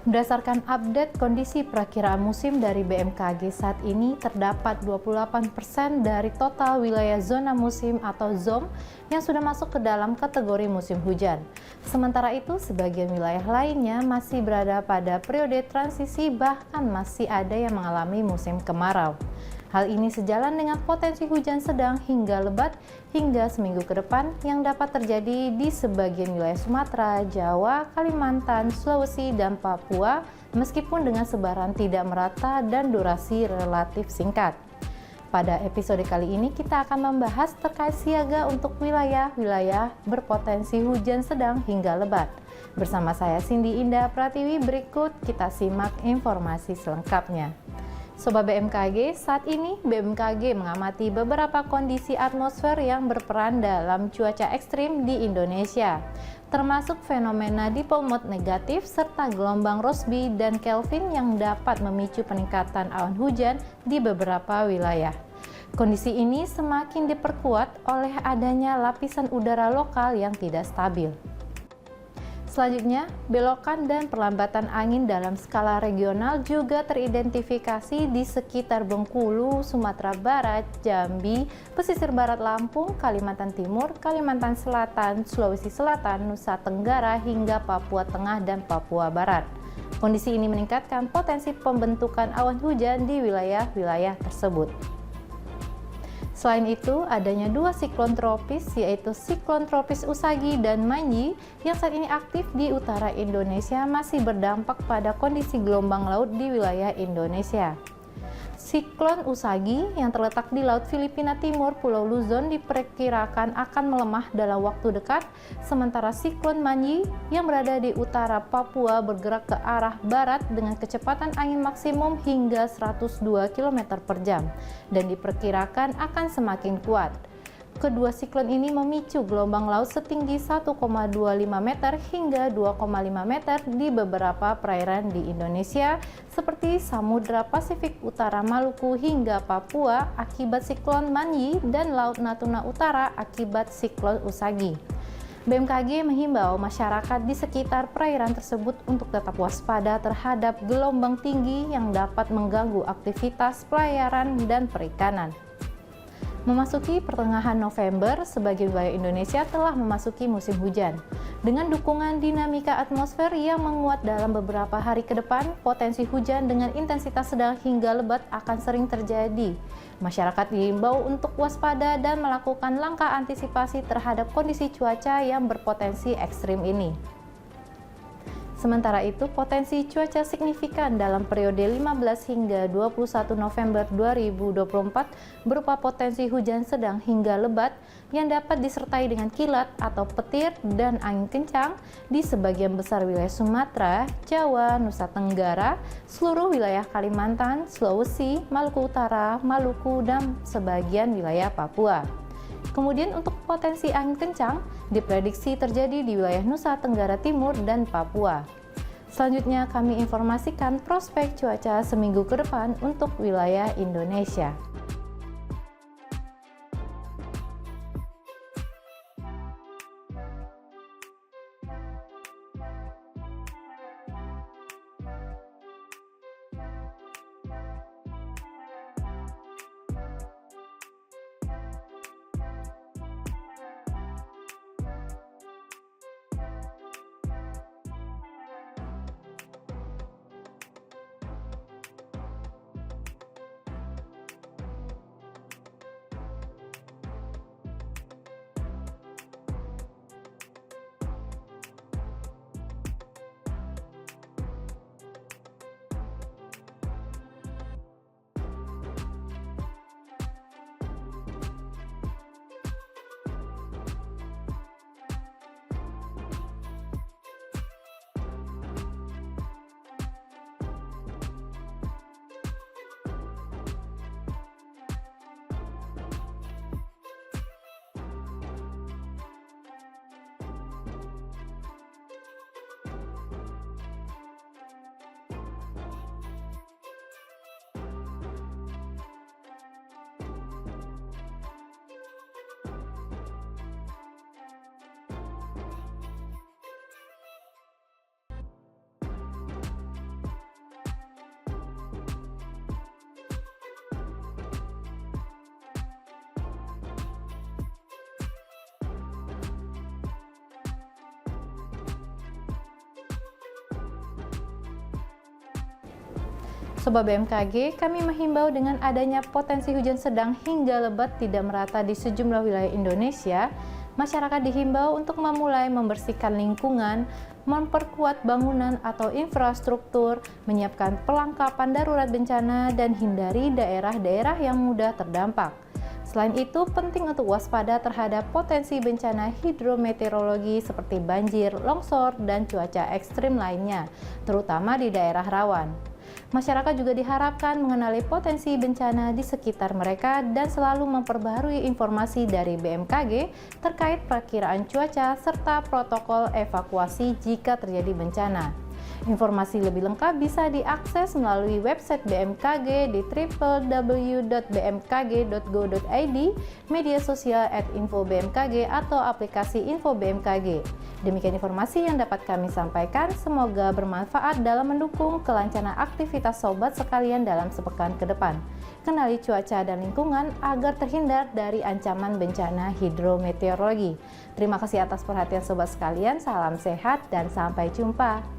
Berdasarkan update kondisi perakiraan musim dari BMKG saat ini, terdapat 28% dari total wilayah zona musim atau ZOM yang sudah masuk ke dalam kategori musim hujan. Sementara itu, sebagian wilayah lainnya masih berada pada periode transisi, bahkan masih ada yang mengalami musim kemarau. Hal ini sejalan dengan potensi hujan sedang hingga lebat hingga seminggu ke depan yang dapat terjadi di sebagian wilayah Sumatera, Jawa, Kalimantan, Sulawesi, dan Papua, meskipun dengan sebaran tidak merata dan durasi relatif singkat. Pada episode kali ini kita akan membahas terkait siaga untuk wilayah-wilayah berpotensi hujan sedang hingga lebat. Bersama saya Cindy Indah Pratiwi, berikut kita simak informasi selengkapnya. Sobat BMKG, saat ini BMKG mengamati beberapa kondisi atmosfer yang berperan dalam cuaca ekstrim di Indonesia, termasuk fenomena dipole mode negatif serta gelombang Rossby dan Kelvin yang dapat memicu peningkatan awan hujan di beberapa wilayah. Kondisi ini semakin diperkuat oleh adanya lapisan udara lokal yang tidak stabil. Selanjutnya, belokan dan perlambatan angin dalam skala regional juga teridentifikasi di sekitar Bengkulu, Sumatera Barat, Jambi, pesisir barat Lampung, Kalimantan Timur, Kalimantan Selatan, Sulawesi Selatan, Nusa Tenggara, hingga Papua Tengah dan Papua Barat. Kondisi ini meningkatkan potensi pembentukan awan hujan di wilayah-wilayah tersebut. Selain itu, adanya dua siklon tropis, yaitu siklon tropis Usagi dan Manji, yang saat ini aktif di utara Indonesia masih berdampak pada kondisi gelombang laut di wilayah Indonesia. Siklon Usagi yang terletak di Laut Filipina Timur, Pulau Luzon, diperkirakan akan melemah dalam waktu dekat, sementara siklon Manji yang berada di utara Papua bergerak ke arah barat dengan kecepatan angin maksimum hingga 102 km per jam dan diperkirakan akan semakin kuat. Kedua siklon ini memicu gelombang laut setinggi 1,25 meter hingga 2,5 meter di beberapa perairan di Indonesia seperti Samudra Pasifik Utara Maluku hingga Papua akibat siklon Manji dan Laut Natuna Utara akibat siklon Usagi. BMKG menghimbau masyarakat di sekitar perairan tersebut untuk tetap waspada terhadap gelombang tinggi yang dapat mengganggu aktivitas pelayaran dan perikanan. Memasuki pertengahan November, sebagian wilayah Indonesia telah memasuki musim hujan. Dengan dukungan dinamika atmosfer yang menguat dalam beberapa hari ke depan, potensi hujan dengan intensitas sedang hingga lebat akan sering terjadi. Masyarakat diimbau untuk waspada dan melakukan langkah antisipasi terhadap kondisi cuaca yang berpotensi ekstrim ini. Sementara itu, potensi cuaca signifikan dalam periode 15 hingga 21 November 2024 berupa potensi hujan sedang hingga lebat yang dapat disertai dengan kilat atau petir dan angin kencang di sebagian besar wilayah Sumatera, Jawa, Nusa Tenggara, seluruh wilayah Kalimantan, Sulawesi, Maluku Utara, Maluku, dan sebagian wilayah Papua. Kemudian untuk potensi angin kencang diprediksi terjadi di wilayah Nusa Tenggara Timur dan Papua. Selanjutnya kami informasikan prospek cuaca seminggu ke depan untuk wilayah Indonesia. Sobat BMKG, kami menghimbau dengan adanya potensi hujan sedang hingga lebat tidak merata di sejumlah wilayah Indonesia, masyarakat dihimbau untuk memulai membersihkan lingkungan, memperkuat bangunan atau infrastruktur, menyiapkan perlengkapan darurat bencana, dan hindari daerah-daerah yang mudah terdampak. Selain itu, penting untuk waspada terhadap potensi bencana hidrometeorologi seperti banjir, longsor, dan cuaca ekstrim lainnya, terutama di daerah rawan. Masyarakat juga diharapkan mengenali potensi bencana di sekitar mereka dan selalu memperbaharui informasi dari BMKG terkait perakiraan cuaca serta protokol evakuasi jika terjadi bencana. Informasi lebih lengkap bisa diakses melalui website BMKG di www.bmkg.go.id, media sosial @info-bmkg atau aplikasi Info BMKG. Demikian informasi yang dapat kami sampaikan, semoga bermanfaat dalam mendukung kelancaran aktivitas sobat sekalian dalam sepekan ke depan. Kenali cuaca dan lingkungan agar terhindar dari ancaman bencana hidrometeorologi. Terima kasih atas perhatian sobat sekalian, salam sehat dan sampai jumpa.